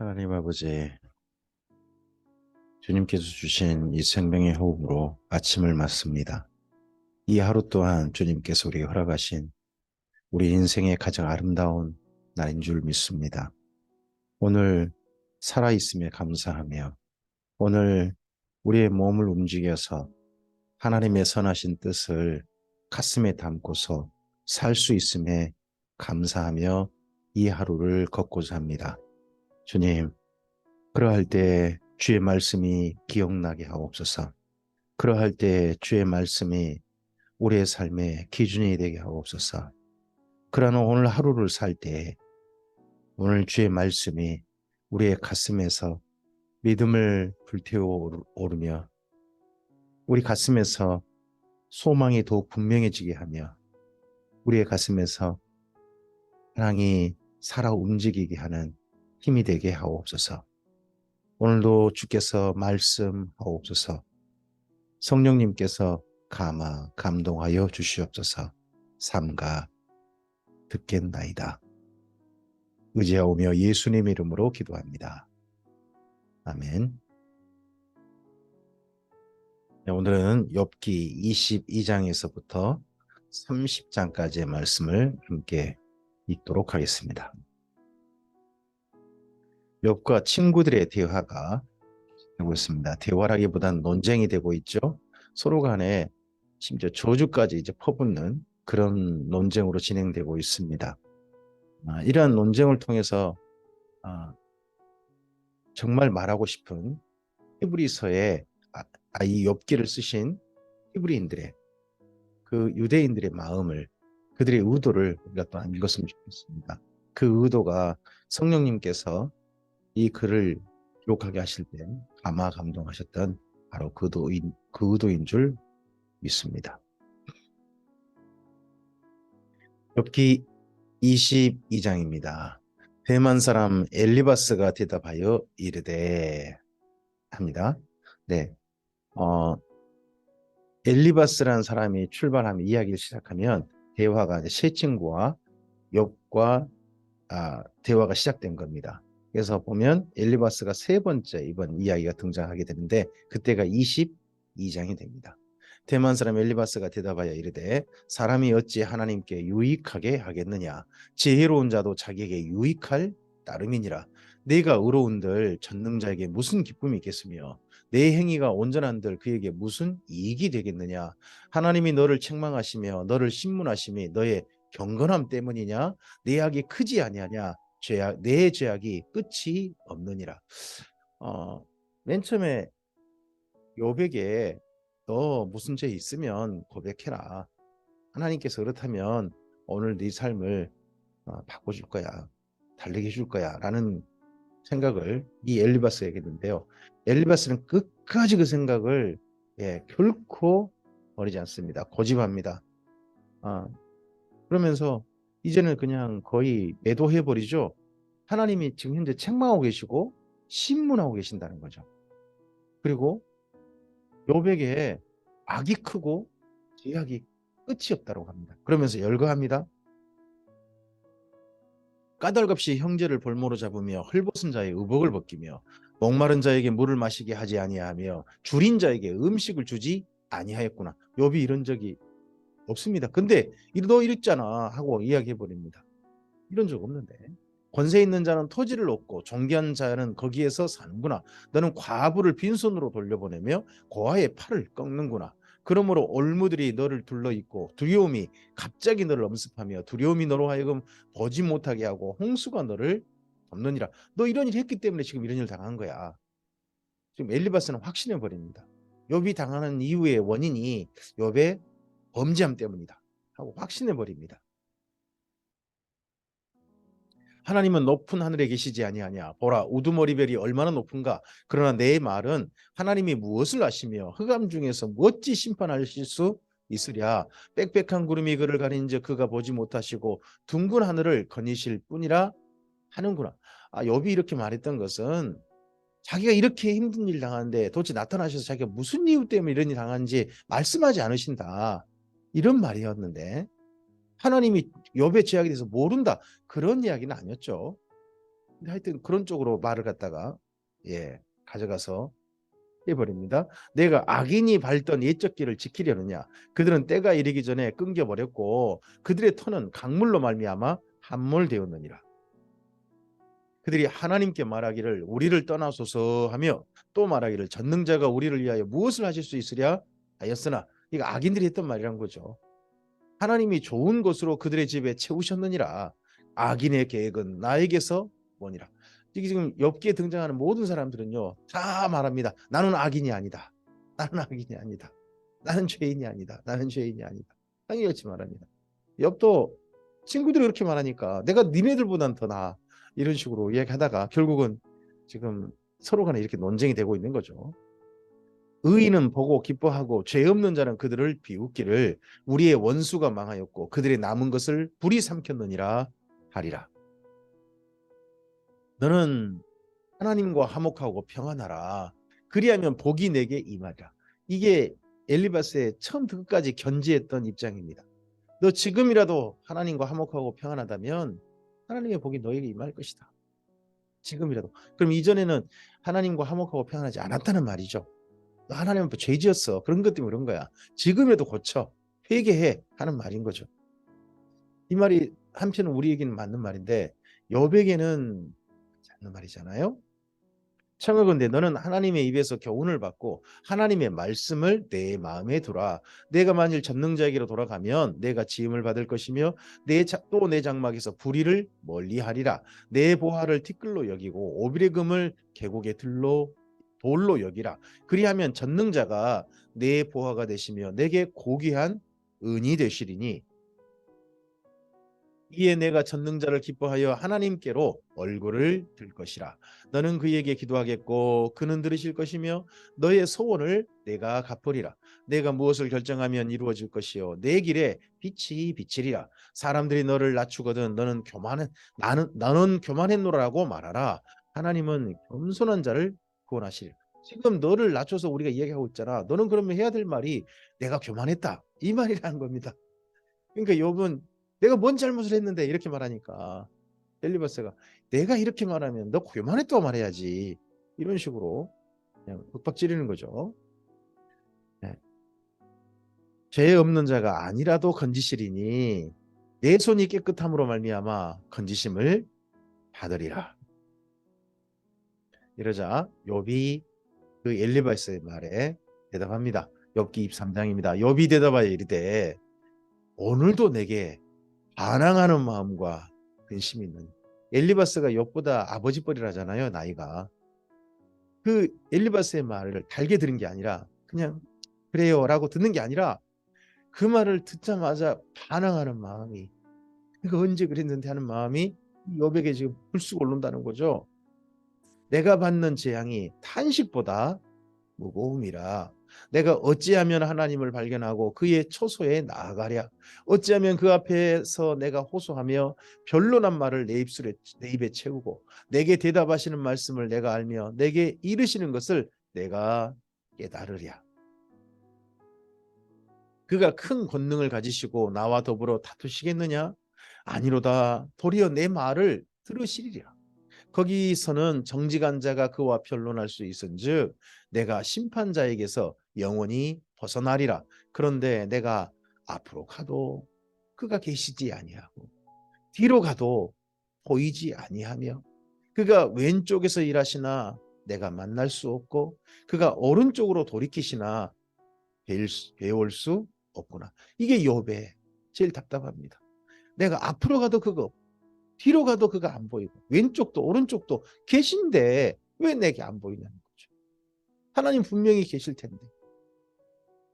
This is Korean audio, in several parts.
하나님 아버지, 주님께서 주신 이 생명의 호흡으로 아침을 맞습니다. 이 하루 또한 주님께서 우리에게 허락하신 우리 인생의 가장 아름다운 날인 줄 믿습니다. 오늘 살아있음에 감사하며 오늘 우리의 몸을 움직여서 하나님의 선하신 뜻을 가슴에 담고서 살 수 있음에 감사하며 이 하루를 걷고자 합니다. 주님, 그러할 때 주의 말씀이 기억나게 하옵소서. 그러할 때 주의 말씀이 우리의 삶의 기준이 되게 하옵소서. 그러나 오늘 하루를 살 때 오늘 주의 말씀이 우리의 가슴에서 믿음을 불태워 오르며 우리 가슴에서 소망이 더욱 분명해지게 하며 우리의 가슴에서 사랑이 살아 움직이게 하는 힘이 되게 하옵소서. 오늘도 주께서 말씀하옵소서. 성령님께서 감동하여 주시옵소서. 삼가 듣겠나이다. 의지하오며 예수님 이름으로 기도합니다. 아멘. 네, 오늘은 욥기 22장에서부터 30장까지의 말씀을 함께 읽도록 하겠습니다. 욥과 친구들의 대화가 되고 있습니다. 대화라기보다는 논쟁이 되고 있죠. 서로 간에 심지어 저주까지 이제 퍼붓는 그런 논쟁으로 진행되고 있습니다. 이러한 논쟁을 통해서 정말 말하고 싶은 히브리서의 이 욥기를 쓰신 히브리인들의 그 유대인들의 마음을 그들의 의도를 우리가 또 읽었으면 좋겠습니다. 그 의도가 성령님께서 이 글을 기록하게 하실 때 감동하셨던 바로 그 의도인 줄 믿습니다. 욥기 22장입니다. 대만 사람 엘리바스가 대답하여 이르되 합니다. 네, 엘리바스라는 사람이 출발하며 이야기를 시작하면 대화가 세 친구와 욥과 대화가 시작된 겁니다. 그래서 보면 엘리바스가 세 번째 이번 이야기가 등장하게 되는데 그때가 22장이 됩니다. 대만 사람 엘리바스가 대답하여 이르되 사람이 어찌 하나님께 유익하게 하겠느냐. 지혜로운 자도 자기에게 유익할 따름이니라. 내가 의로운들 전능자에게 무슨 기쁨이 있겠으며 내 행위가 온전한들 그에게 무슨 이익이 되겠느냐. 하나님이 너를 책망하시며 너를 신문하심이 너의 경건함 때문이냐. 내 악이 크지 아니하냐. 내 죄악이 끝이 없느니라. 맨 처음에 욥에게 너 무슨 죄 있으면 고백해라. 하나님께서 그렇다면 오늘 네 삶을 바꿔줄 거야. 달리게 해줄 거야. 라는 생각을 이 엘리바스에게 했는데요. 엘리바스는 끝까지 그 생각을 결코 버리지 않습니다. 고집합니다. 그러면서 이제는 그냥 거의 매도해버리죠. 하나님이 지금 현재 책망하고 계시고 신문하고 계신다는 거죠. 그리고 욥에게 악이 크고 죄악이 끝이 없다고 합니다. 그러면서 열거합니다. 까닭없이 형제를 볼모로 잡으며 헐벗은 자의 의복을 벗기며 목마른 자에게 물을 마시게 하지 아니하며 줄인 자에게 음식을 주지 아니하였구나. 욥이 이런 적이 없습니다. 근데 너 이랬잖아 하고 이야기해버립니다. 이런 적 없는데. 권세 있는 자는 토지를 얻고 존귀한 자는 거기에서 사는구나. 너는 과부를 빈손으로 돌려보내며 고아의 팔을 꺾는구나. 그러므로 올무들이 너를 둘러있고 두려움이 갑자기 너를 엄습하며 두려움이 너로 하여금 보지 못하게 하고 홍수가 너를 덮느니라. 너 이런 일 했기 때문에 지금 이런 일 당한 거야. 지금 엘리바스는 확신해 버립니다. 욥이 당하는 이유의 원인이 욥의 범죄함 때문이다 하고 확신해 버립니다. 하나님은 높은 하늘에 계시지 아니하냐. 보라 우두머리별이 얼마나 높은가. 그러나 내 말은 하나님이 무엇을 아시며 흑암 중에서 무엇지 심판하실 수 있으랴. 빽빽한 구름이 그를 가린즉 그가 보지 못하시고 둥근 하늘을 거니실 뿐이라 하는구나. 욥이 이렇게 말했던 것은 자기가 이렇게 힘든 일 당하는데 도대체 나타나셔서 자기가 무슨 이유 때문에 이런 일 당한지 말씀하지 않으신다. 이런 말이었는데 하나님이 욥의 죄악에 대해서 모른다. 그런 이야기는 아니었죠. 하여튼 그런 쪽으로 말을 갖다가 가져가서 해버립니다. 내가 악인이 밟던 옛적 길을 지키려느냐? 그들은 때가 이르기 전에 끊겨버렸고 그들의 터는 강물로 말미암아 함몰되었느니라. 그들이 하나님께 말하기를 우리를 떠나소서 하며 또 말하기를 전능자가 우리를 위하여 무엇을 하실 수 있으랴 하였으나, 이거 악인들이 했던 말이란 거죠. 하나님이 좋은 것으로 그들의 집에 채우셨느니라. 악인의 계획은 나에게서 뭐니라. 이게 지금 욥기에 등장하는 모든 사람들은요 다 말합니다. 나는 악인이 아니다. 나는 악인이 아니다. 나는 죄인이 아니다. 나는 죄인이 아니다. 당연히 말합니다. 욥도 친구들이 그렇게 말하니까 내가 니네들보단 더 나아, 이런 식으로 이야기하다가 결국은 지금 서로 간에 이렇게 논쟁이 되고 있는 거죠. 의인은 보고 기뻐하고 죄 없는 자는 그들을 비웃기를 우리의 원수가 망하였고 그들의 남은 것을 불이 삼켰느니라 하리라. 너는 하나님과 화목하고 평안하라. 그리하면 복이 내게 임하리라. 이게 엘리바스의 처음부터 끝까지 견지했던 입장입니다. 너 지금이라도 하나님과 화목하고 평안하다면 하나님의 복이 너에게 임할 것이다. 지금이라도. 그럼 이전에는 하나님과 화목하고 평안하지 않았다는 말이죠. 너 하나님 앞에 죄 지었어. 그런 것 때문에 그런 거야. 지금이라도 고쳐. 회개해. 하는 말인 거죠. 이 말이 한편은 우리에게는 맞는 말인데 욥에게는 맞는 말이잖아요. 청하건대 너는 하나님의 입에서 교훈을 받고 하나님의 말씀을 내 마음에 두라. 내가 만일 전능자에게로 돌아가면 내가 지음을 받을 것이며 또 내 장막에서 불의를 멀리하리라. 내 보화를 티끌로 여기고 오빌의 금을 계곡의 돌로 여기라. 그리하면 전능자가 내 보화가 되시며 내게 고귀한 은이 되시리니 이에 내가 전능자를 기뻐하여 하나님께로 얼굴을 들 것이라. 너는 그에게 기도하겠고 그는 들으실 것이며 너의 소원을 내가 갚으리라. 내가 무엇을 결정하면 이루어질 것이요 내 길에 빛이 비치리라. 사람들이 너를 낮추거든 나는 교만했노라고 말하라. 하나님은 겸손한 자를 구원하시리라. 지금 너를 낮춰서 우리가 이야기하고 있잖아. 너는 그러면 해야 될 말이 내가 교만했다, 이 말이라는 겁니다. 그러니까 욥은 내가 뭔 잘못을 했는데 이렇게 말하니까 엘리바스가 내가 이렇게 말하면 너 교만했다고 말해야지, 이런 식으로 그냥 윽박 지르는 거죠. 네. 죄 없는 자가 아니라도 건지시리니 내 손이 깨끗함으로 말미암아 건지심을 받으리라. 이러자 욥이 그 엘리바스의 말에 대답합니다. 욥기 23장입니다. 욥이 대답하여 이르되 오늘도 내게 반항하는 마음과 근심이 있는. 엘리바스가 욥보다 아버지 뻘이라잖아요, 나이가. 그 엘리바스의 말을 달게 들은 게 아니라 그냥 그래요 라고 듣는 게 아니라 그 말을 듣자마자 반항하는 마음이, 그 언제 그랬는데 하는 마음이 욥에게 지금 불쑥 오른다는 거죠. 내가 받는 재앙이 탄식보다 무거움이라. 내가 어찌하면 하나님을 발견하고 그의 초소에 나아가랴. 어찌하면 그 앞에서 내가 호소하며 변론한 말을 내 입에 채우고 내게 대답하시는 말씀을 내가 알며 내게 이르시는 것을 내가 깨달으랴. 그가 큰 권능을 가지시고 나와 더불어 다투시겠느냐? 아니로다. 도리어 내 말을 들으시리라. 거기서는 정직한 자가 그와 변론할 수 있은즉 내가 심판자에게서 영원히 벗어나리라. 그런데 내가 앞으로 가도 그가 계시지 아니하고 뒤로 가도 보이지 아니하며 그가 왼쪽에서 일하시나 내가 만날 수 없고 그가 오른쪽으로 돌이키시나 배울 수 없구나. 이게 욥의 제일 답답합니다. 내가 앞으로 가도 그가 없고 뒤로 가도 그가 안 보이고 왼쪽도 오른쪽도 계신데 왜 내게 안 보이냐는 거죠. 하나님 분명히 계실 텐데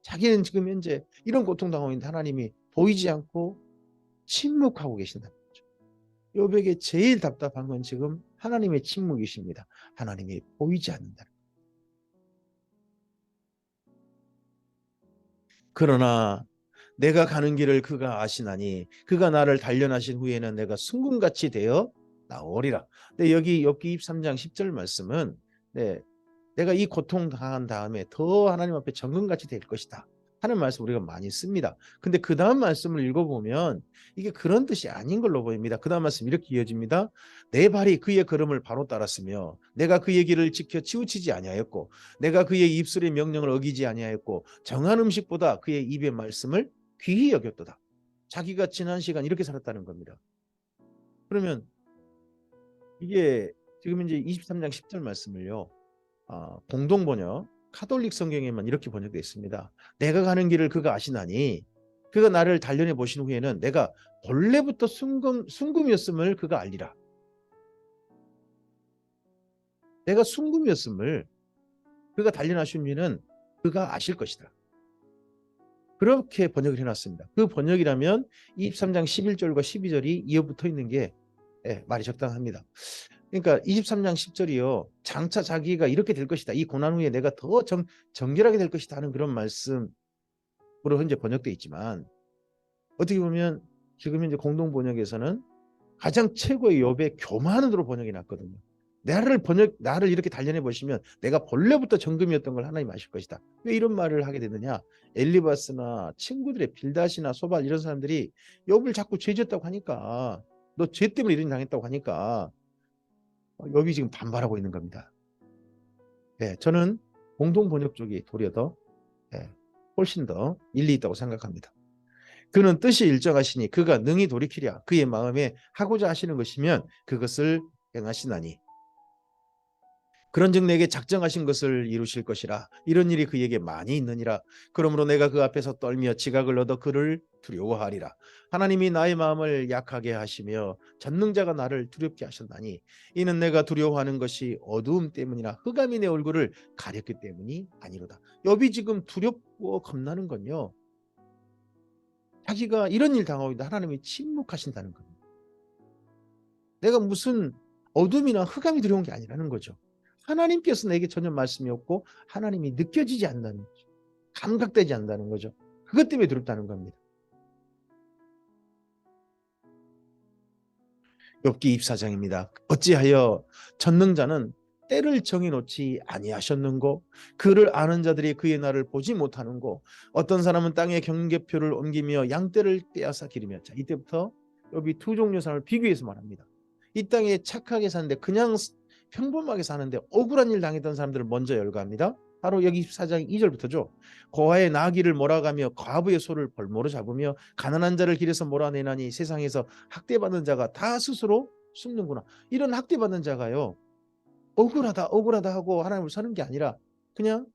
자기는 지금 현재 이런 고통당하고 있는데 하나님이 보이지 않고 침묵하고 계신다는 거죠. 욥에게 제일 답답한 건 지금 하나님의 침묵이십니다. 하나님이 보이지 않는다는 거죠. 그러나 내가 가는 길을 그가 아시나니 그가 나를 단련하신 후에는 내가 순금같이 되어 나오리라. 근데 여기 욥기 23장 10절 말씀은 내가 이 고통 당한 다음에 더 하나님 앞에 정금같이 될 것이다. 하는 말씀 우리가 많이 씁니다. 근데 그 다음 말씀을 읽어보면 이게 그런 뜻이 아닌 걸로 보입니다. 그 다음 말씀 이렇게 이어집니다. 내 발이 그의 걸음을 바로 따랐으며 내가 그의 길을 지켜 치우치지 아니하였고 내가 그의 입술의 명령을 어기지 아니하였고 정한 음식보다 그의 입의 말씀을 귀히 여겼도다. 자기가 지난 시간 이렇게 살았다는 겁니다. 그러면 이게 지금 이제 23장 10절 말씀을요. 공동 번역 카톨릭 성경에만 이렇게 번역되어 있습니다. 내가 가는 길을 그가 아시나니 그가 나를 단련해 보신 후에는 내가 본래부터 순금이었음을 그가 알리라. 내가 순금이었음을 그가 단련하신 후에는 그가 아실 것이다. 그렇게 번역을 해놨습니다. 그 번역이라면 23장 11절과 12절이 이어붙어 있는 게 말이 적당합니다. 그러니까 23장 10절이요. 장차 자기가 이렇게 될 것이다. 이 고난 후에 내가 더 정결하게 될 것이다 하는 그런 말씀으로 현재 번역되어 있지만 어떻게 보면 지금 현재 공동 번역에서는 가장 최고의 욥의 교만으로 번역해 놨거든요. 나를 이렇게 단련해 보시면 내가 본래부터 정금이었던 걸 하나님 아실 것이다. 왜 이런 말을 하게 되느냐? 엘리바스나 친구들의 빌닷이나 소발 이런 사람들이 욥을 자꾸 죄졌다고 하니까 너 죄 때문에 이런 일 당했다고 하니까 욥이 지금 반발하고 있는 겁니다. 저는 공동 번역 쪽이 도리어 더 훨씬 더 일리 있다고 생각합니다. 그는 뜻이 일정하시니 그가 능히 돌이키랴. 그의 마음에 하고자 하시는 것이면 그것을 행하시나니 그런즉 내게 작정하신 것을 이루실 것이라. 이런 일이 그에게 많이 있느니라. 그러므로 내가 그 앞에서 떨며 지각을 얻어 그를 두려워하리라. 하나님이 나의 마음을 약하게 하시며 전능자가 나를 두렵게 하셨나니 이는 내가 두려워하는 것이 어두움 때문이라. 흑암이 내 얼굴을 가렸기 때문이 아니로다. 욥이 지금 두렵고 겁나는 건요. 자기가 이런 일 당하고 있는데 하나님이 침묵하신다는 겁니다. 내가 무슨 어둠이나 흑암이 들어온 게 아니라는 거죠. 하나님께서 내게 전혀 말씀이 없고 하나님이 느껴지지 않는다는 거죠. 감각되지 않는다는 거죠. 그것 때문에 두렵다는 겁니다. 욥기 24장입니다. 어찌하여 전능자는 때를 정해놓지 아니하셨는고 그를 아는 자들이 그의 날을 보지 못하는고 어떤 사람은 땅에 경계표를 옮기며 양떼를 빼앗아 기르며 자 이때부터 욥이 두 종류 사람을 비교해서 말합니다. 이 땅에 착하게 사는데 그냥 평범하게 사는데 억울한 일 당했던 사람들을 먼저 열거합니다. 바로 여기 24장 2절부터죠. 고아의 나귀를 몰아가며 과부의 소를 벌모로 잡으며 가난한 자를 길에서 몰아내나니 세상에서 학대받는 자가 다 스스로 숨는구나. 이런 학대받는 자가요. 억울하다 하고 하나님을 사는 게 아니라 그냥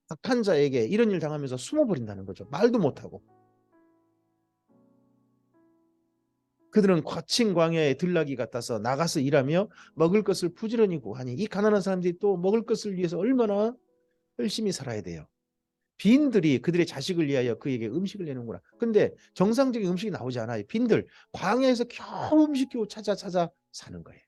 악한 자에게 이런 일 당하면서 숨어버린다는 거죠. 말도 못하고. 그들은 거친 광야에 들나귀 같아서 나가서 일하며 먹을 것을 부지런히 구하니 이 가난한 사람들이 또 먹을 것을 위해서 얼마나 열심히 살아야 돼요. 빈들이 그들의 자식을 위하여 그에게 음식을 내는구나. 근데 정상적인 음식이 나오지 않아요. 빈들 광야에서 겨우 음식 겨우 찾아 사는 거예요.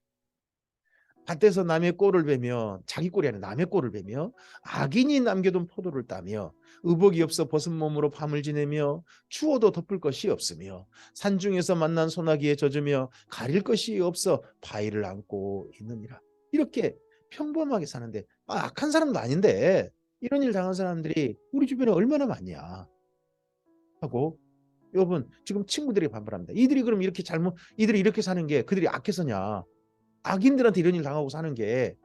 밭에서 남의 꼴을 베며 자기 꼴이 아니라 남의 꼴을 베며 악인이 남겨둔 포도를 따며 의복이 없어 벗은 몸으로 밤을 지내며 추워도 덮을 것이 없으며 산중에서 만난 소나기에 젖으며 가릴 것이 없어 바위를 안고 있느니라. 이렇게 평범하게 사는데 악한 사람도 아닌데 이런 일 당한 사람들이 우리 주변에 얼마나 많냐 하고 여러분 지금 친구들이 반발합니다. 이들이 그럼 이들이 이렇게 사는 게 그들이 악해서냐. 악인들한테 이런 일 당하고 사는 게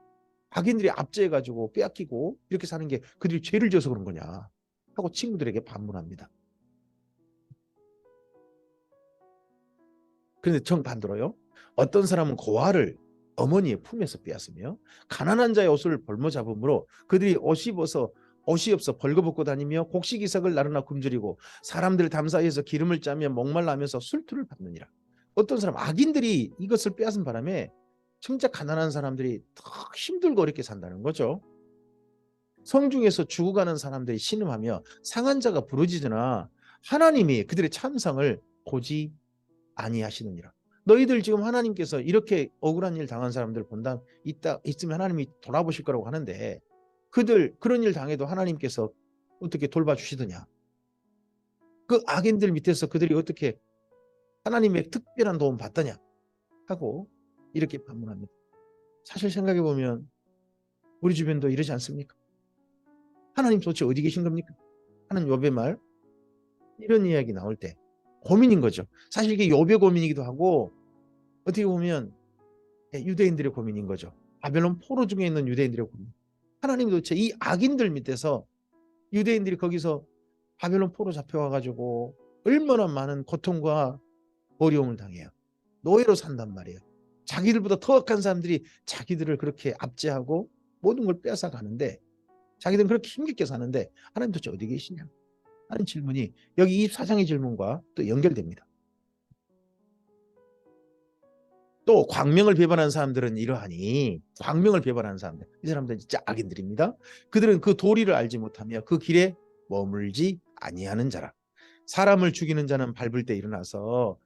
악인들이 압제해가지고 빼앗기고 이렇게 사는 게 그들이 죄를 지어서 그런 거냐 하고 친구들에게 반문합니다. 그런데 정반대로요. 어떤 사람은 고아를 어머니의 품에서 빼앗으며 가난한 자의 옷을 벌모 잡음으로 그들이 옷이 없어 벌거벗고 다니며 곡식이삭을 나르나 굶주리고 사람들 담 사이에서 기름을 짜며 목말라하면서 술투를 받느니라. 어떤 사람 악인들이 이것을 빼앗은 바람에 진짜 가난한 사람들이 더 힘들고 어렵게 산다는 거죠. 성중에서 죽어가는 사람들이 신음하며 상한 자가 부르짖으나 하나님이 그들의 참상을 보지 아니하시느니라. 너희들 지금 하나님께서 이렇게 억울한 일 당한 사람들 있으면 하나님이 돌아보실 거라고 하는데 그들 그런 일 당해도 하나님께서 어떻게 돌봐주시더냐. 그 악인들 밑에서 그들이 어떻게 하나님의 특별한 도움 받더냐 하고 이렇게 반문합니다. 사실 생각해 보면 우리 주변도 이러지 않습니까? 하나님 도대체 어디 계신 겁니까? 하는 욥의 말, 이런 이야기 나올 때 고민인 거죠. 사실 이게 욥의 고민이기도 하고 어떻게 보면 유대인들의 고민인 거죠. 바벨론 포로 중에 있는 유대인들의 고민. 하나님이 도대체 이 악인들 밑에서 유대인들이 거기서 바벨론 포로 잡혀와가지고 얼마나 많은 고통과 어려움을 당해요. 노예로 산단 말이에요. 자기들보다 더 악한 사람들이 자기들을 그렇게 압제하고 모든 걸 빼앗아 가는데 자기들은 그렇게 힘겹게 사는데 하나님 도대체 어디 계시냐 하는 질문이 여기 이 사장의 질문과 또 연결됩니다. 또 광명을 배반하는 사람들은 이러하니 광명을 배반하는 사람들 이 사람들은 진짜 악인들입니다. 그들은 그 도리를 알지 못하며 그 길에 머물지 아니하는 자라. 사람을 죽이는 자는 밟을 때 일어나서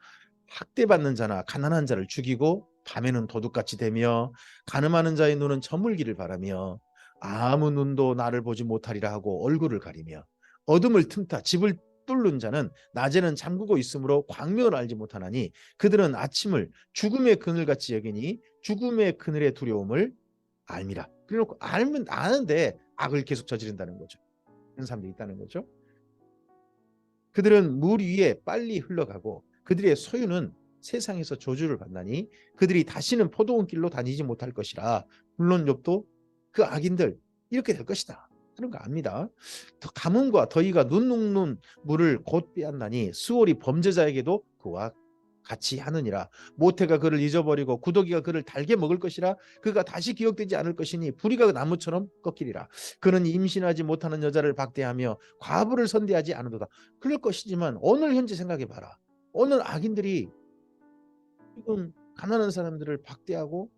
학대받는 자나 가난한 자를 죽이고 밤에는 도둑같이 되며 가늠하는 자의 눈은 저물기를 바라며 아무 눈도 나를 보지 못하리라 하고 얼굴을 가리며 어둠을 틈타 집을 뚫는 자는 낮에는 잠그고 있으므로 광명을 알지 못하나니 그들은 아침을 죽음의 그늘같이 여기니 죽음의 그늘의 두려움을 알미라. 그래놓고 알면 아는데 악을 계속 저지른다는 거죠. 그런 사람들이 있다는 거죠. 그들은 물 위에 빨리 흘러가고 그들의 소유는 세상에서 저주를 받나니 그들이 다시는 포도원 길로 다니지 못할 것이라. 물론 욥도 그 악인들 이렇게 될 것이다 하는 거 압니다. 가뭄과 더위가 눈 녹는 물을 곧 빼앗나니 수월이 범죄자에게도 그와 같이 하느니라. 모태가 그를 잊어버리고 구더기가 그를 달게 먹을 것이라. 그가 다시 기억되지 않을 것이니 부리가 나무처럼 꺾이리라. 그는 임신하지 못하는 여자를 박대하며 과부를 선대하지 않으도다. 그럴 것이지만 오늘 현재 생각해 봐라. 오늘 악인들이 지금 가난한 사람들을 박대하고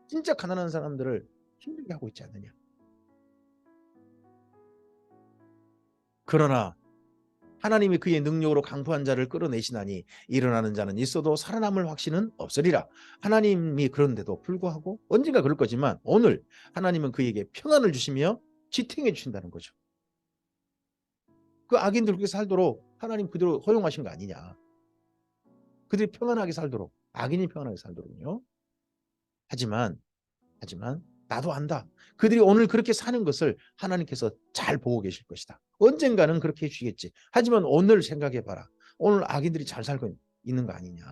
진짜 가난한 사람들을 힘들게 하고 있지 않느냐. 그러나 하나님이 그의 능력으로 강포한 자를 끌어내시나니 일어나는 자는 있어도 살아남을 확신은 없으리라. 하나님이 그런데도 불구하고 언젠가 그럴 거지만 오늘 하나님은 그에게 평안을 주시며 지탱해 주신다는 거죠. 그 악인들 그렇게 살도록 하나님 그대로 허용하신 거 아니냐. 그들이 평안하게 살도록, 악인이 평안하게 살도록요. 하지만 나도 안다. 그들이 오늘 그렇게 사는 것을 하나님께서 잘 보고 계실 것이다. 언젠가는 그렇게 해주시겠지. 하지만 오늘 생각해봐라. 오늘 악인들이 잘 살고 있는 거 아니냐.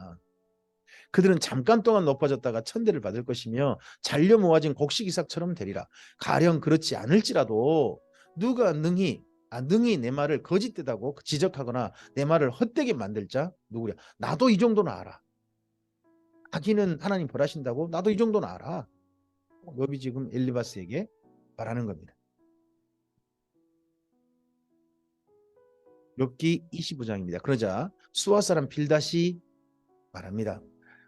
그들은 잠깐 동안 높아졌다가 천대를 받을 것이며 잘려 모아진 곡식이삭처럼 되리라. 가령 그렇지 않을지라도 누가 능히 내 말을 거짓되다고 지적하거나 내 말을 헛되게 만들 자 누구냐. 나도 이 정도는 알아. 악인은 하나님 벌하신다고 나도 이 정도는 알아. 욥이 지금 엘리바스에게 말하는 겁니다. 욥기 25장입니다. 그러자 수아 사람 빌닷이 말합니다.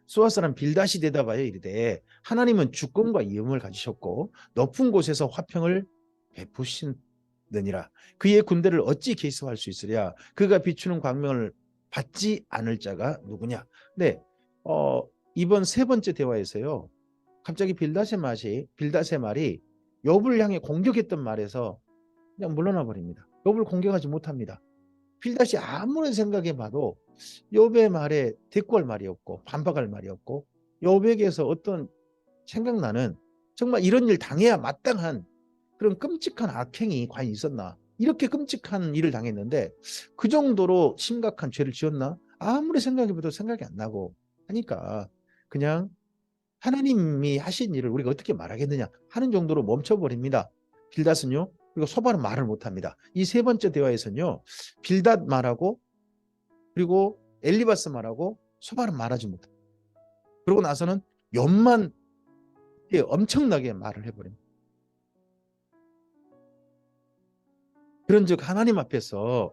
수아 사람 빌닷이 대답하여 이르되 하나님은 주권과 이음을 가지셨고 높은 곳에서 화평을 베푸시느니라. 그의 군대를 어찌 계수할 수 있으랴. 그가 비추는 광명을 받지 않을 자가 누구냐. 네, 이번 세 번째 대화에서요. 갑자기 빌닷의 말이 욥을 향해 공격했던 말에서 그냥 물러나 버립니다. 욥을 공격하지 못합니다. 빌닷이 아무런 생각해봐도 욥의 말에 대꾸할 말이 없고 반박할 말이 없고 욥에게서 어떤 생각나는 정말 이런 일 당해야 마땅한 그런 끔찍한 악행이 과연 있었나. 이렇게 끔찍한 일을 당했는데 그 정도로 심각한 죄를 지었나. 아무리 생각해봐도 생각이 안 나고 하니까 그냥 하나님이 하신 일을 우리가 어떻게 말하겠느냐 하는 정도로 멈춰버립니다. 빌닷은요. 그리고 소바는 말을 못합니다. 이 세 번째 대화에서는요. 빌닷 말하고 그리고 엘리바스 말하고 소바는 말하지 못합니다. 그러고 나서는 욥만 엄청나게 말을 해버립니다. 그런즉 하나님 앞에서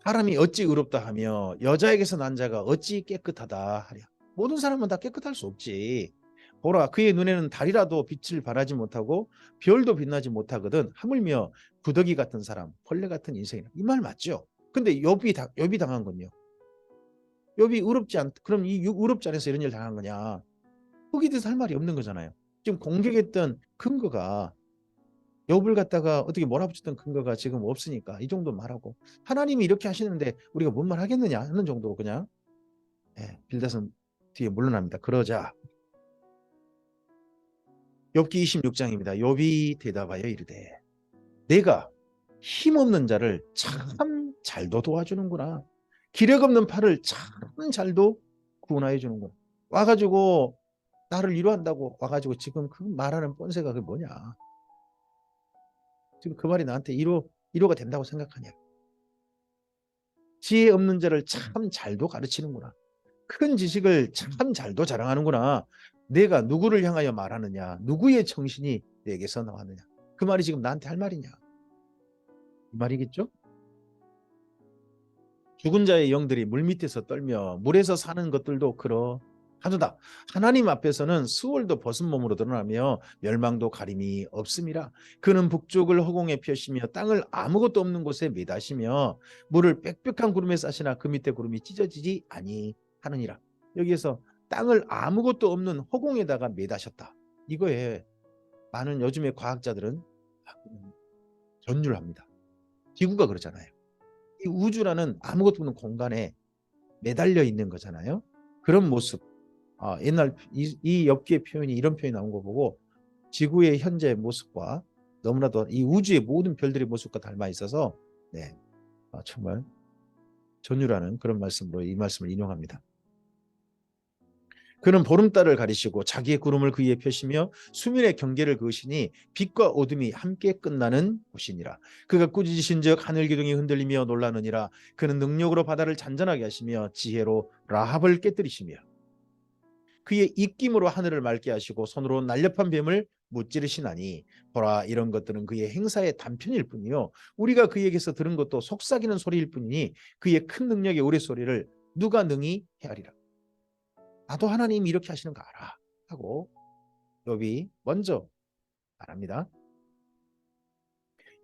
사람이 어찌 의롭다 하며 여자에게서 난 자가 어찌 깨끗하다 하랴. 모든 사람은 다 깨끗할 수 없지. 보라 그의 눈에는 달이라도 빛을 발하지 못하고 별도 빛나지 못하거든. 하물며 구더기 같은 사람 벌레 같은 인생이라. 이 말 맞죠? 근데 욥이 당한 건요. 욥이 그럼 이 의롭지 않아서 이런 일 당한 거냐. 거기에 대해서 할 말이 없는 거잖아요. 지금 공격했던 근거가 욥을 갖다가 어떻게 몰아붙였던 근거가 지금 없으니까 이 정도 말하고 하나님이 이렇게 하시는데 우리가 뭔 말 하겠느냐 하는 정도로 그냥 빌닷은 뒤에 물러납니다. 그러자 욥기 26장입니다. 욥이 대답하여 이르되 내가 힘없는 자를 참 잘도 도와주는구나. 기력 없는 팔을 참 잘도 구원하여 주는구나. 와가지고 나를 위로한다고 와가지고 지금 그 말하는 뻔세가 그게 뭐냐. 지금 그 말이 나한테 위로가 된다고 생각하냐. 지혜 없는 자를 참 잘도 가르치는구나. 큰 지식을 참 잘도 자랑하는구나. 내가 누구를 향하여 말하느냐. 누구의 정신이 내게서 나왔느냐. 그 말이 지금 나한테 할 말이냐. 이 말이겠죠? 죽은 자의 영들이 물밑에서 떨며 물에서 사는 것들도 그러하도다. 하나님 앞에서는 수월도 벗은 몸으로 드러나며 멸망도 가림이 없음이라. 그는 북쪽을 허공에 펴시며 땅을 아무것도 없는 곳에 매다시며 물을 빽빽한 구름에 싸시나 그 밑에 구름이 찢어지지 아니하느니라. 여기에서 땅을 아무것도 없는 허공에다가 매다셨다. 이거에 많은 요즘의 과학자들은 전율을 합니다. 지구가 그렇잖아요. 이 우주라는 아무것도 없는 공간에 매달려 있는 거잖아요. 그런 모습. 옛날 이 엽기의 표현이 이런 표현이 나온 거 보고 지구의 현재 모습과 너무나도 이 우주의 모든 별들의 모습과 닮아 있어서 네, 정말 전유라는 그런 말씀으로 이 말씀을 인용합니다. 그는 보름달을 가리시고 자기의 구름을 그 위에 펴시며 수면의 경계를 그으시니 빛과 어둠이 함께 끝나는 곳이니라. 그가 꾸짖으신즉 하늘 기둥이 흔들리며 놀라느니라. 그는 능력으로 바다를 잔잔하게 하시며 지혜로 라합을 깨뜨리시며 그의 입김으로 하늘을 맑게 하시고 손으로 날렵한 뱀을 무찌르시나니 보라 이런 것들은 그의 행사의 단편일 뿐이요 우리가 그에게서 들은 것도 속삭이는 소리일 뿐이니 그의 큰 능력의 우레소리를 누가 능히 헤아리라. 나도 하나님이 이렇게 하시는 거 알아 하고 욥이 먼저 말합니다.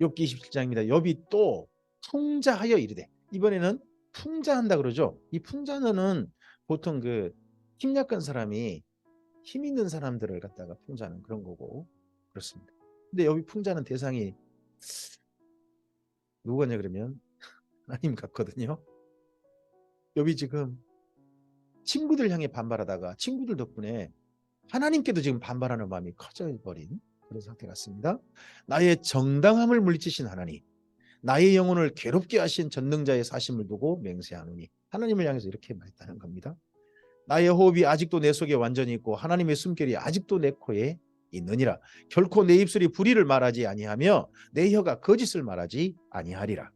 욥기 27장입니다. 욥이 또 풍자하여 이르되, 이번에는 풍자한다 그러죠. 이 풍자는 보통 그 힘 약한 사람이 힘 있는 사람들을 갖다가 풍자하는 그런 거고 그렇습니다. 근데 욥이 풍자하는 대상이 누구냐 그러면 하나님 같거든요. 욥이 지금 친구들 향해 반발하다가 친구들 덕분에 하나님께도 지금 반발하는 마음이 커져버린 그런 상태 같습니다. 나의 정당함을 물리치신 하나님, 나의 영혼을 괴롭게 하신 전능자의 사심을 두고 맹세하노니, 하나님을 향해서 이렇게 말했다는 겁니다. 나의 호흡이 아직도 내 속에 완전히 있고 하나님의 숨결이 아직도 내 코에 있느니라. 결코 내 입술이 불의를 말하지 아니하며 내 혀가 거짓을 말하지 아니하리라.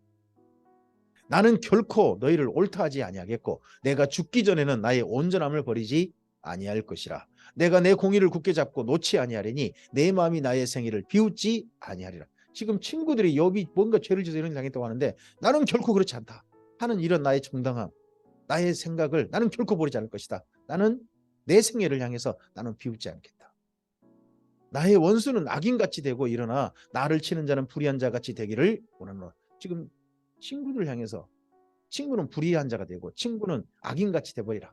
나는 결코 너희를 옳다하지 아니하겠고 내가 죽기 전에는 나의 온전함을 버리지 아니할 것이라. 내가 내 공의를 굳게 잡고 놓지 아니하리니 내 마음이 나의 생애를 비웃지 아니하리라. 지금 친구들이 욥이 뭔가 죄를 지어서 이런 당했다고 하는데 나는 결코 그렇지 않다 하는 이런 나의 정당함, 나의 생각을 나는 결코 버리지 않을 것이다. 나는 내 생애를 향해서 나는 비웃지 않겠다. 나의 원수는 악인같이 되고 일어나 나를 치는 자는 불의한 자같이 되기를 원하노라. 지금 친구들 향해서 친구는 불의한 자가 되고 친구는 악인같이 돼버리라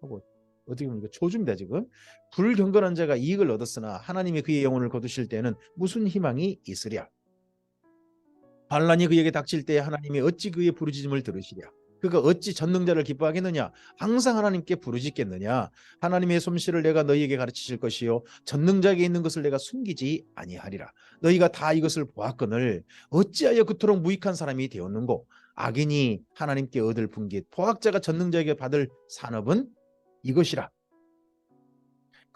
하고 어떻게 보면 이거 조줍니다. 지금 불경건한 자가 이익을 얻었으나 하나님이 그의 영혼을 거두실 때는 무슨 희망이 있으랴. 반란이 그에게 닥칠 때 하나님이 어찌 그의 부르짖음을 들으시랴. 그가 어찌 전능자를 기뻐하겠느냐. 항상 하나님께 부르짖겠느냐. 하나님의 솜씨를 내가 너희에게 가르치실 것이요 전능자에게 있는 것을 내가 숨기지 아니하리라. 너희가 다 이것을 보았거늘 어찌하여 그토록 무익한 사람이 되었는고. 악인이 하나님께 얻을 분깃 포악자가 전능자에게 받을 산업은 이것이라.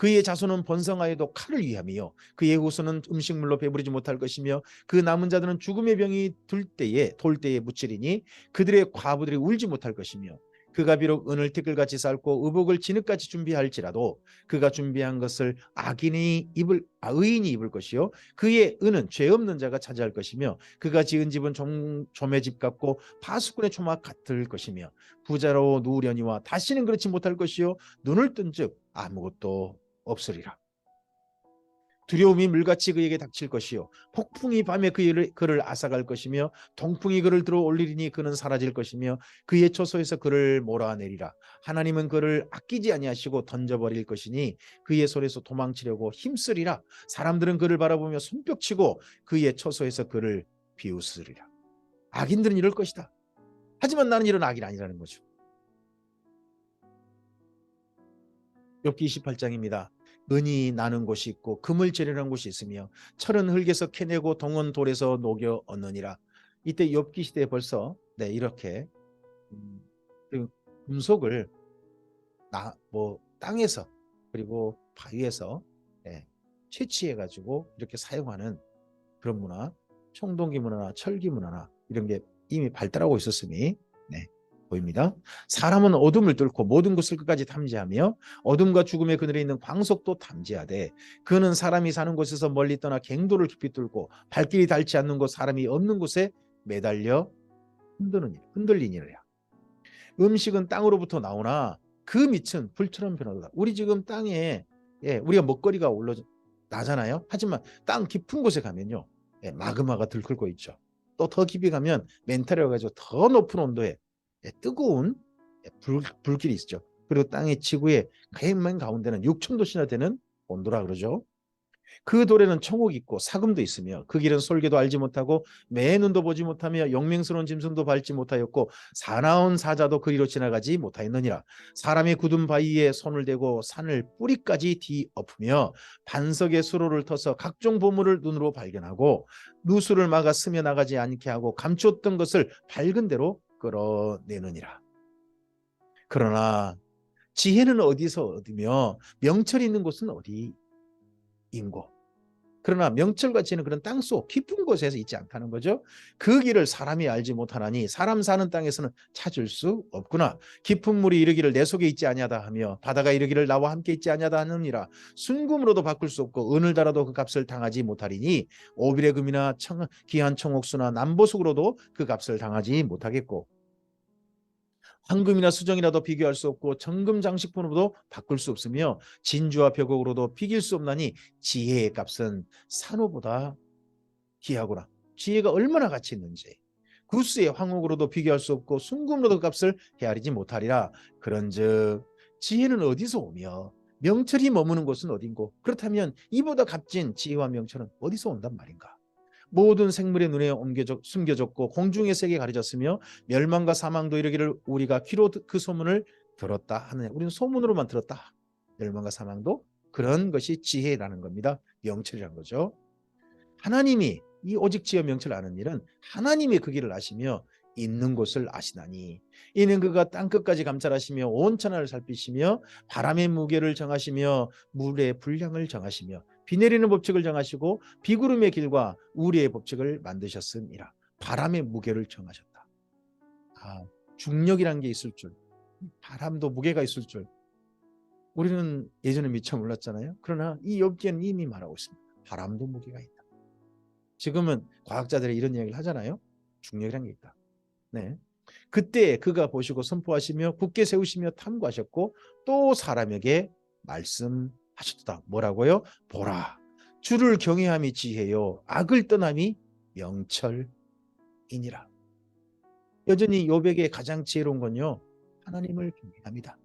그의 자손은 번성하여도 칼을 위함이요 그의 후손은 음식물로 배부르지 못할 것이며 그 남은 자들은 죽음의 병이 돌 때에 묻히리니 그들의 과부들이 울지 못할 것이며 그가 비록 은을 티끌같이 쌓고 의복을 진흙같이 준비할지라도 그가 준비한 것을 의인이 입을 것이요 그의 은은 죄 없는 자가 차지할 것이며 그가 지은 집은 조매 집 같고 파수꾼의 초막 같을 것이며 부자로 누우려니와 다시는 그렇지 못할 것이요 눈을 뜬즉 아무것도 없으리라. 두려움이 물같이 그에게 닥칠 것이요 폭풍이 밤에 그를 앗아갈 것이며 동풍이 그를 들어 올리리니 그는 사라질 것이며 그의 처소에서 그를 몰아내리라. 하나님은 그를 아끼지 아니하시고 던져버릴 것이니 그의 손에서 도망치려고 힘쓰리라. 사람들은 그를 바라보며 손뼉치고 그의 처소에서 그를 비웃으리라. 악인들은 이럴 것이다. 하지만 나는 이런 악이 아니라는 거죠. 욥기 28장입니다. 은이 나는 곳이 있고 금을 재련한 곳이 있으며 철은 흙에서 캐내고 동은 돌에서 녹여 얻느니라. 이때 욥기 시대에 벌써 이렇게 그 금속을 땅에서 그리고 바위에서 채취해 가지고 이렇게 사용하는 그런 문화, 청동기 문화나 철기 문화나 이런 게 이미 발달하고 있었음이 보입니다. 사람은 어둠을 뚫고 모든 것을 끝까지 탐지하며 어둠과 죽음의 그늘에 있는 광석도 탐지하되 그는 사람이 사는 곳에서 멀리 떠나 갱도를 깊이 뚫고 발길이 닿지 않는 곳 사람이 없는 곳에 매달려 흔들리니라. 음식은 땅으로부터 나오나 그 밑은 불처럼 변하도다. 우리 지금 땅에 우리가 먹거리가 올라 나잖아요. 하지만 땅 깊은 곳에 가면요, 마그마가 들끓고 있죠. 또 더 깊이 가면 멘탈이라 가지고 더 높은 온도에 뜨거운 불길이 있죠. 그리고 땅의 지구의 맨 가운데는 6,000도씨나 되는 온도라 그러죠. 그 돌에는 청옥이 있고 사금도 있으며 그 길은 솔개도 알지 못하고 매 눈도 보지 못하며 영맹스러운 짐승도 밟지 못하였고 사나운 사자도 그리로 지나가지 못하였느니라. 사람이 굳은 바위에 손을 대고 산을 뿌리까지 뒤엎으며 반석의 수로를 터서 각종 보물을 눈으로 발견하고 누수를 막아 스며 나가지 않게 하고 감추었던 것을 밝은 대로 끌어내느니라. 그러나 지혜는 어디서 얻으며 명철이 있는 곳은 어디인고? 그러나 명철과 지혜는 그런 땅속 깊은 곳에서 있지 않다는 거죠. 그 길을 사람이 알지 못하나니 사람 사는 땅에서는 찾을 수 없구나. 깊은 물이 이르기를 내 속에 있지 아니하다 하며 바다가 이르기를 나와 함께 있지 아니하다 하느니라. 순금으로도 바꿀 수 없고 은을 달아도 그 값을 당하지 못하리니 오빌의 금이나 귀한 청옥수나 남보석으로도 그 값을 당하지 못하겠고 황금이나 수정이라도 비교할 수 없고 정금 장식품으로도 바꿀 수 없으며 진주와 벽옥으로도 비길 수 없나니 지혜의 값은 산호보다 귀하구나. 지혜가 얼마나 가치 있는지. 구스의 황옥으로도 비교할 수 없고 순금으로도 값을 헤아리지 못하리라. 그런즉 지혜는 어디서 오며 명철이 머무는 곳은 어딘고? 그렇다면 이보다 값진 지혜와 명철은 어디서 온단 말인가? 모든 생물의 눈에 숨겨졌고 공중의 색에 가려졌으며 멸망과 사망도 이르기를 우리가 귀로 그 소문을 들었다 하느냐. 우리는 소문으로만 들었다. 멸망과 사망도 그런 것이 지혜라는 겁니다. 명철이라는 거죠. 하나님이 이 오직 지혜 명철을 아는 일은 하나님이 그 길을 아시며 있는 곳을 아시나니 이는 그가 땅끝까지 감찰하시며 온 천하를 살피시며 바람의 무게를 정하시며 물의 분량을 정하시며 비 내리는 법칙을 정하시고 비구름의 길과 우리의 법칙을 만드셨음이라. 바람의 무게를 정하셨다. 중력이란 게 있을 줄, 바람도 무게가 있을 줄 우리는 예전에 미처 몰랐잖아요. 그러나 이 욥기에는 이미 말하고 있습니다. 바람도 무게가 있다. 지금은 과학자들이 이런 이야기를 하잖아요. 중력이란 게 있다. 그때 그가 보시고 선포하시며 굳게 세우시며 탐구하셨고 또 사람에게 말씀하셨다. 뭐라고요? 보라, 주를 경외함이 지혜요 악을 떠남이 명철이니라. 여전히 욥에게 가장 지혜로운 건요, 하나님을 경외합니다.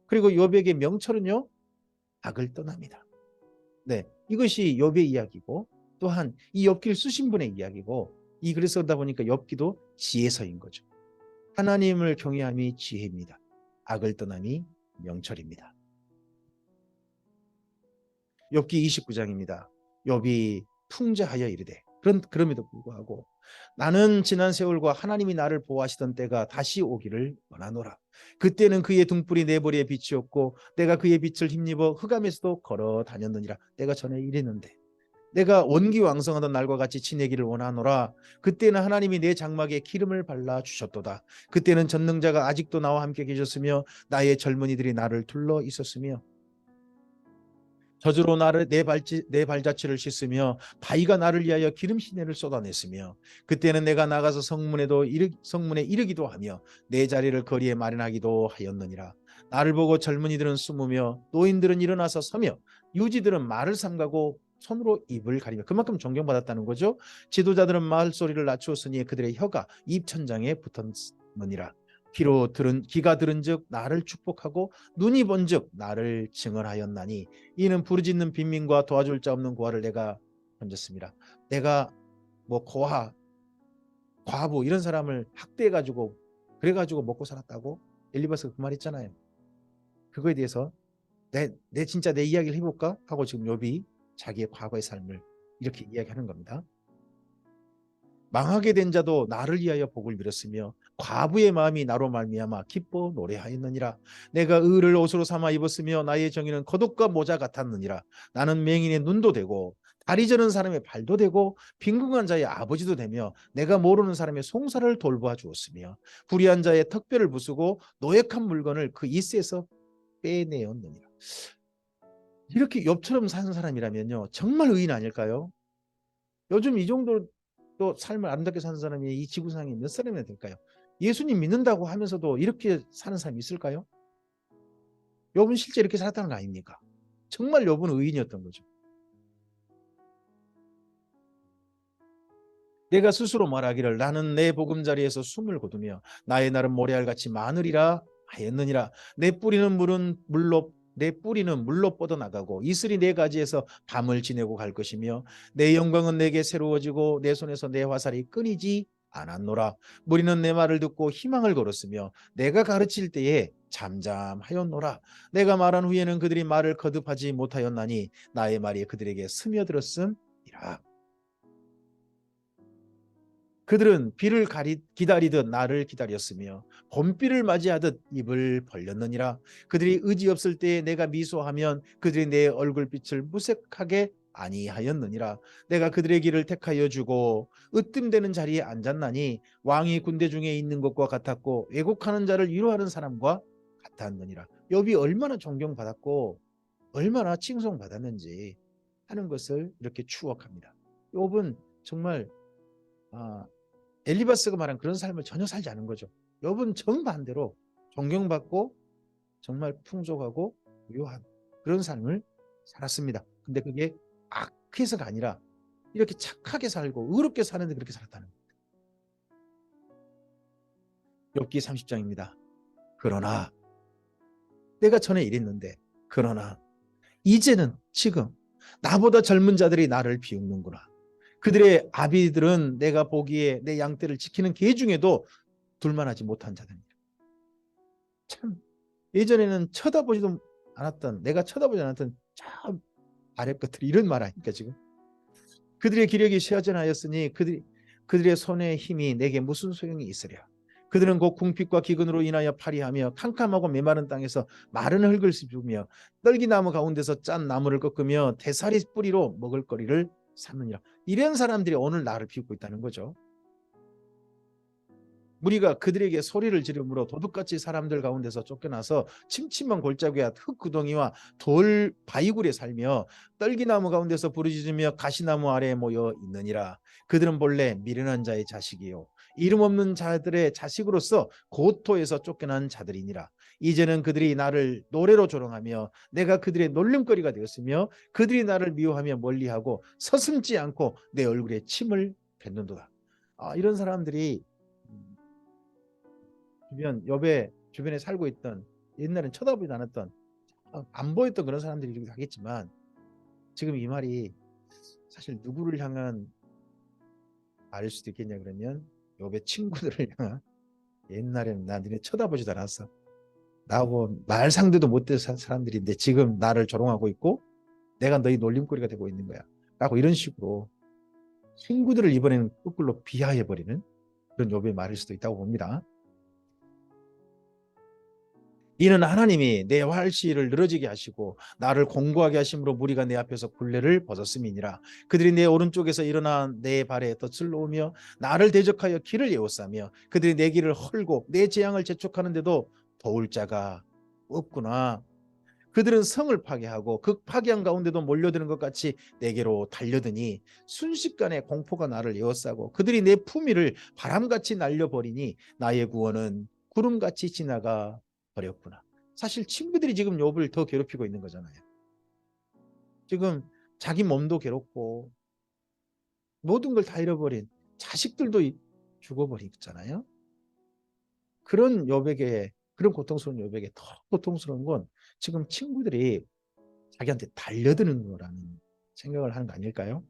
그리고 욥에게 명철은요, 악을 떠납니다. 이것이 욥의 이야기고 또한 이 욥기를 쓰신 분의 이야기고 이 글을 쓰다 보니까 욥기도 지혜서인 거죠. 하나님을 경외함이 지혜입니다. 악을 떠남이 명철입니다. 욥기 29장입니다. 욥이 풍자하여 이르되 그럼에도 불구하고 나는 지난 세월과 하나님이 나를 보호하시던 때가 다시 오기를 원하노라. 그때는 그의 등불이 내 머리에 빛이었고 내가 그의 빛을 힘입어 흑암에서도 걸어 다녔느니라. 내가 전에 이랬는데 내가 원기왕성하던 날과 같이 지내기를 원하노라. 그때는 하나님이 내 장막에 기름을 발라 주셨도다. 그때는 전능자가 아직도 나와 함께 계셨으며 나의 젊은이들이 나를 둘러 있었으며 젖으로 내 발자취를 씻으며 바위가 나를 위하여 기름 시내를 쏟아냈으며 그때는 내가 나가서 성문에 이르기도 하며 내 자리를 거리에 마련하기도 하였느니라. 나를 보고 젊은이들은 숨으며 노인들은 일어나서 서며 유지들은 말을 삼가고 손으로 입을 가리며, 그만큼 존경받았다는 거죠. 지도자들은 말 소리를 낮추었으니 그들의 혀가 입천장에 붙었느니라. 귀가 들은즉 나를 축복하고 눈이 본즉 나를 증언하였나니 이는 부르짖는 빈민과 도와줄 자 없는 고아를 내가 던졌습니다. 내가 고아, 과부 이런 사람을 학대해가지고 그래가지고 먹고 살았다고 엘리바스가 그 말 했잖아요. 그거에 대해서 진짜 내 이야기를 해볼까 하고 지금 욥이 자기의 과거의 삶을 이렇게 이야기하는 겁니다. 망하게 된 자도 나를 위하여 복을 빌었으며 과부의 마음이 나로 말미암아 기뻐 노래하였느니라. 내가 의를 옷으로 삼아 입었으며 나의 정의는 겉옷과 모자 같았느니라. 나는 맹인의 눈도 되고 다리 저는 사람의 발도 되고 빈궁한 자의 아버지도 되며 내가 모르는 사람의 송사를 돌보아 주었으며 불의한 자의 턱뼈를 부수고 노획한 물건을 그 이스에서 빼내었느니라. 이렇게 욥처럼 사는 사람이라면요, 정말 의인 아닐까요? 요즘 이 정도 또 삶을 아름답게 사는 사람이 이 지구상에 몇 사람이나 될까요? 예수님 믿는다고 하면서도 이렇게 사는 사람이 있을까요? 욥은 실제 이렇게 살았다는 거 아닙니까? 정말 욥은 의인이었던 거죠. 내가 스스로 말하기를 나는 내 보금자리에서 숨을 거두며 나의 날은 모래알같이 많으리라 하였느니라. 내 뿌리는 물로 뻗어나가고 이슬이 내 가지에서 밤을 지내고 갈 것이며 내 영광은 내게 새로워지고 내 손에서 내 화살이 끊이지 않았노라. 무리는 내 말을 듣고 희망을 걸었으며 내가 가르칠 때에 잠잠하였노라. 내가 말한 후에는 그들이 말을 거듭하지 못하였나니 나의 말이 그들에게 스며들었음이라. 그들은 비를 기다리듯 나를 기다렸으며 봄비를 맞이하듯 입을 벌렸느니라. 그들이 의지 없을 때에 내가 미소하면 그들이 내 얼굴빛을 무색하게 아니하였느니라. 내가 그들의 길을 택하여 주고 으뜸되는 자리에 앉았나니 왕이 군대 중에 있는 것과 같았고 왜곡하는 자를 위로하는 사람과 같았느니라. 욥이 얼마나 존경받았고 얼마나 칭송받았는지 하는 것을 이렇게 추억합니다. 욥은 정말 엘리바스가 말한 그런 삶을 전혀 살지 않은 거죠. 욥은 정반대로 존경받고 정말 풍족하고 유효한 그런 삶을 살았습니다. 근데 그게 악해서가 아니라 이렇게 착하게 살고 의롭게 사는데 그렇게 살았다는 거예요. 욥기 30장입니다. 그러나 내가 전에 이랬는데 그러나 이제는 지금 나보다 젊은 자들이 나를 비웃는구나. 그들의 아비들은 내가 보기에 내 양떼를 지키는 개 중에도 둘만하지 못한 자들입니다. 참 예전에는 쳐다보지도 않았던 내가 쳐다보지 않았던 참 아랫 것들이 이런 말 아닙니까 지금. 그들의 기력이 쇠하전하였으니 그들의 손의 힘이 내게 무슨 소용이 있으랴. 그들은 곧 궁핍과 기근으로 인하여 파리하며 캄캄하고 메마른 땅에서 마른 흙을 씹으며 떨기나무 가운데서 짠 나무를 꺾으며 대사리 뿌리로 먹을거리를 삼느니라. 이런 사람들이 오늘 나를 비웃고 있다는 거죠. 무리가 그들에게 소리를 지르므로 도둑같이 사람들 가운데서 쫓겨나서 침침한 골짜기와 흙구덩이와 돌 바위굴에 살며 떨기나무 가운데서 부르짖으며 가시나무 아래에 모여 있느니라. 그들은 본래 미련한 자의 자식이요 이름 없는 자들의 자식으로서 고토에서 쫓겨난 자들이니라. 이제는 그들이 나를 노래로 조롱하며 내가 그들의 놀림거리가 되었으며 그들이 나를 미워하며 멀리하고 서슴지 않고 내 얼굴에 침을 뱉는도다. 이런 사람들이 욥의 주변에 살고 있던 옛날엔 쳐다보지 않았던 안 보였던 그런 사람들이 이렇게 하겠지만 지금 이 말이 사실 누구를 향한 말일 수도 있겠냐 그러면 욥의 친구들을 향한 옛날에는 나 너네 쳐다보지도 않았어. 나하고 말 상대도 못된 사람들인데 지금 나를 조롱하고 있고 내가 너희 놀림거리가 되고 있는 거야. 라고 이런 식으로 친구들을 이번에는 거꾸로 비하해버리는 그런 욥의 말일 수도 있다고 봅니다. 이는 하나님이 내 활시를 늘어지게 하시고 나를 공고하게 하심으로 무리가 내 앞에서 굴레를 벗었음이니라. 그들이 내 오른쪽에서 일어나 내 발에 덫을 놓으며 나를 대적하여 길을 에워싸며 그들이 내 길을 헐고 내 재앙을 재촉하는데도 도울 자가 없구나. 그들은 성을 파괴하고 그 파괴한 가운데도 몰려드는 것 같이 내게로 달려드니 순식간에 공포가 나를 에워싸고 그들이 내 품위를 바람같이 날려버리니 나의 구원은 구름같이 지나가 버렸구나. 사실 친구들이 지금 욥을 더 괴롭히고 있는 거잖아요. 지금 자기 몸도 괴롭고 모든 걸 다 잃어버린 자식들도 죽어버리잖아요. 그런 욥에게 그런 고통스러운 욥에게 더 고통스러운 건 지금 친구들이 자기한테 달려드는 거라는 생각을 하는 거 아닐까요?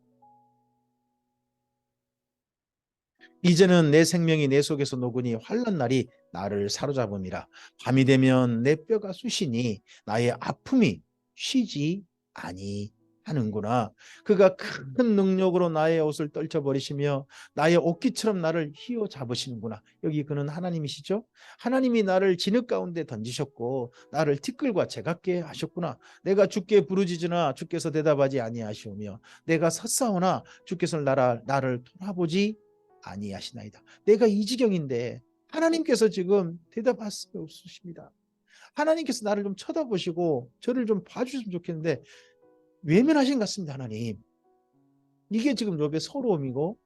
이제는 내 생명이 내 속에서 녹으니 환난 날이 나를 사로잡음이라. 밤이 되면 내 뼈가 쑤시니 나의 아픔이 쉬지 아니하리라. 하는구나. 그가 큰 능력으로 나의 옷을 떨쳐버리시며 나의 옷깃처럼 나를 휘어잡으시는구나. 여기 그는 하나님이시죠. 하나님이 나를 진흙 가운데 던지셨고 나를 티끌과 제각게 하셨구나. 내가 주께 부르짖으나 주께서 대답하지 아니하시오며 내가 섰사오나 주께서 나를 돌아보지 아니하시나이다. 내가 이 지경인데 하나님께서 지금 대답할 수 없으십니다. 하나님께서 나를 좀 쳐다보시고 저를 좀 봐주셨으면 좋겠는데 외면하신 것 같습니다. 하나님. 이게 지금 욥의 서러움이고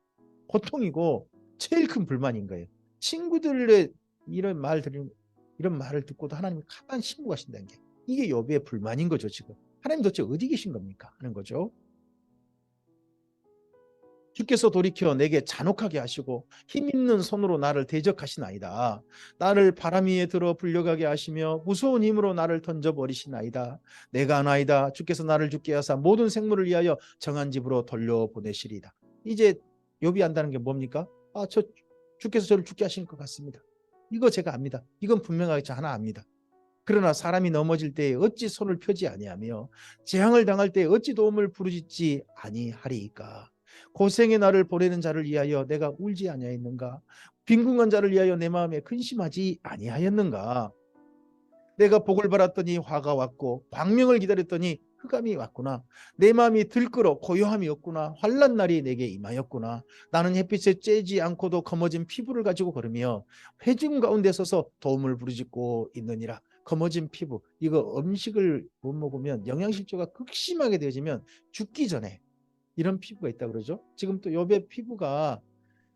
고통이고 제일 큰 불만인 거예요. 친구들의 이런 말을 듣고도 하나님이 가만 신고하신다는 게 이게 욥의 불만인 거죠. 지금 하나님 도대체 어디 계신 겁니까 하는 거죠. 주께서 돌이켜 내게 잔혹하게 하시고 힘있는 손으로 나를 대적하시나이다. 나를 바람 위에 들어 불려가게 하시며 무서운 힘으로 나를 던져버리시나이다. 내가 아나이다. 주께서 나를 죽게 하사 모든 생물을 위하여 정한 집으로 돌려보내시리이다. 이제 욥이 안다는 게 뭡니까? 주께서 저를 죽게 하시는 것 같습니다. 이거 제가 압니다. 이건 분명하게 저 하나 압니다. 그러나 사람이 넘어질 때에 어찌 손을 펴지 아니하며 재앙을 당할 때에 어찌 도움을 부르짖지 아니하리이까. 고생의 날을 보내는 자를 위하여 내가 울지 아니하였는가. 빈궁한 자를 위하여 내 마음에 근심하지 아니하였는가. 내가 복을 받았더니 화가 왔고 광명을 기다렸더니 흑암이 왔구나. 내 마음이 들끓어 고요함이 없구나. 환난 날이 내게 임하였구나. 나는 햇빛에 쬐지 않고도 검어진 피부를 가지고 걸으며 회중 가운데 서서 도움을 부르짖고 있느니라. 검어진 피부, 이거 음식을 못 먹으면 영양실조가 극심하게 되어지면 죽기 전에 이런 피부가 있다 그러죠. 지금 또 욥의 피부가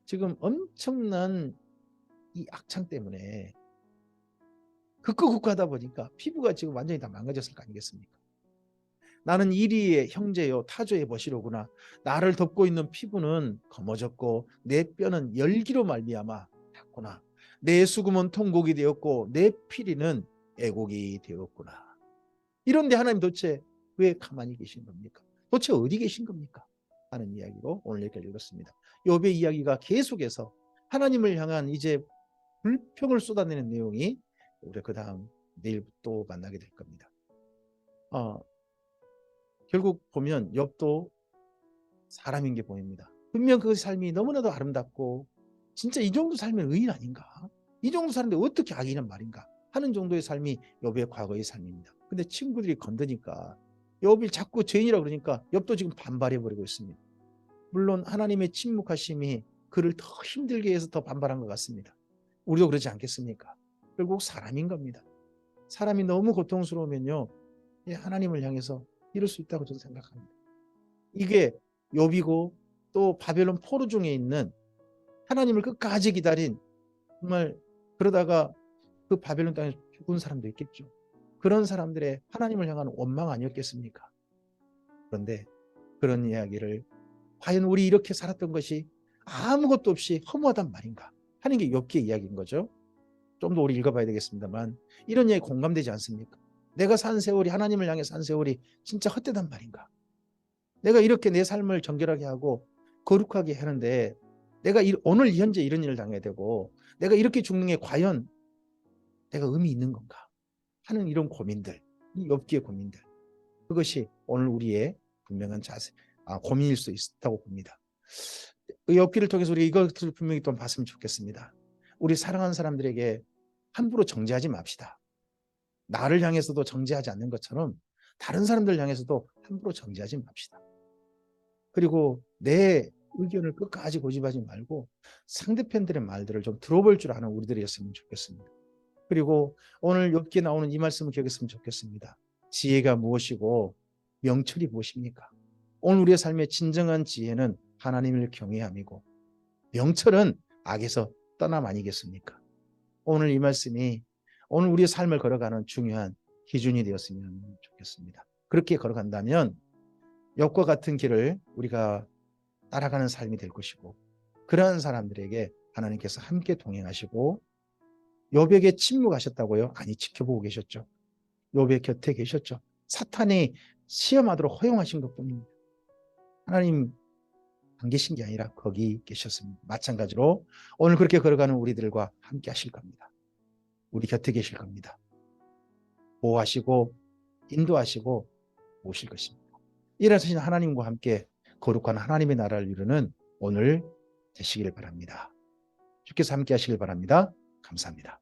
지금 엄청난 이 악창 때문에 극극하다 보니까 피부가 지금 완전히 다 망가졌을 거 아니겠습니까? 나는 이리의 형제요 타조의 벗이로구나. 나를 덮고 있는 피부는 검어졌고 내 뼈는 열기로 말미암아 탔구나. 내 수금은 통곡이 되었고 내 피리는 애곡이 되었구나. 이런데 하나님 도대체 왜 가만히 계신 겁니까? 도대체 어디 계신 겁니까? 하는 이야기로 오늘 여기까지 읽었습니다. 욥의 이야기가 계속해서 하나님을 향한 이제 불평을 쏟아내는 내용이 우리 그 다음 내일 또 만나게 될 겁니다. 결국 보면 욥도 사람인 게 보입니다. 분명 그 삶이 너무나도 아름답고 진짜 이 정도 살면 의인 아닌가? 이 정도 사는데 어떻게 악이란 말인가? 하는 정도의 삶이 욥의 과거의 삶입니다. 근데 친구들이 건드니까 욥이 자꾸 죄인이라고 그러니까 욥도 지금 반발해버리고 있습니다. 물론 하나님의 침묵하심이 그를 더 힘들게 해서 더 반발한 것 같습니다. 우리도 그러지 않겠습니까? 결국 사람인 겁니다. 사람이 너무 고통스러우면요, 하나님을 향해서 이럴 수 있다고 저는 생각합니다. 이게 욥이고 또 바벨론 포로 중에 있는 하나님을 끝까지 기다린 정말 그러다가 그 바벨론 땅에 죽은 사람도 있겠죠. 그런 사람들의 하나님을 향한 원망 아니었겠습니까? 그런데 그런 이야기를 과연 우리 이렇게 살았던 것이 아무것도 없이 허무하단 말인가 하는 게 욥기의 이야기인 거죠. 좀 더 우리 읽어봐야 되겠습니다만 이런 이야기 공감되지 않습니까? 내가 산 세월이 하나님을 향해 산 세월이 진짜 헛되단 말인가? 내가 이렇게 내 삶을 정결하게 하고 거룩하게 하는데 내가 오늘 현재 이런 일을 당해야 되고 내가 이렇게 죽는 게 과연 내가 의미 있는 건가 하는 이런 고민들, 이 욥기의 고민들, 그것이 오늘 우리의 분명한 고민일 수 있다고 봅니다. 이 욥기를 통해서 우리 이것을 분명히 또 봤으면 좋겠습니다. 우리 사랑하는 사람들에게 함부로 정죄하지 맙시다. 나를 향해서도 정죄하지 않는 것처럼 다른 사람들 향해서도 함부로 정죄하지 맙시다. 그리고 내 의견을 끝까지 고집하지 말고 상대편들의 말들을 좀 들어볼 줄 아는 우리들이었으면 좋겠습니다. 그리고 오늘 욥기에 나오는 이 말씀을 기억했으면 좋겠습니다. 지혜가 무엇이고 명철이 무엇입니까? 오늘 우리의 삶의 진정한 지혜는 하나님을 경외함이고 명철은 악에서 떠남 아니겠습니까? 오늘 이 말씀이 오늘 우리의 삶을 걸어가는 중요한 기준이 되었으면 좋겠습니다. 그렇게 걸어간다면 욥과 같은 길을 우리가 따라가는 삶이 될 것이고 그러한 사람들에게 하나님께서 함께 동행하시고 욥에게 침묵하셨다고요? 아니, 지켜보고 계셨죠. 욥의 곁에 계셨죠. 사탄이 시험하도록 허용하신 것뿐입니다. 하나님 안 계신 게 아니라 거기 계셨습니다. 마찬가지로 오늘 그렇게 걸어가는 우리들과 함께 하실 겁니다. 우리 곁에 계실 겁니다. 보호하시고 인도하시고 오실 것입니다. 일하신 하나님과 함께 거룩한 하나님의 나라를 이루는 오늘 되시기를 바랍니다. 주께서 함께 하시길 바랍니다. 감사합니다.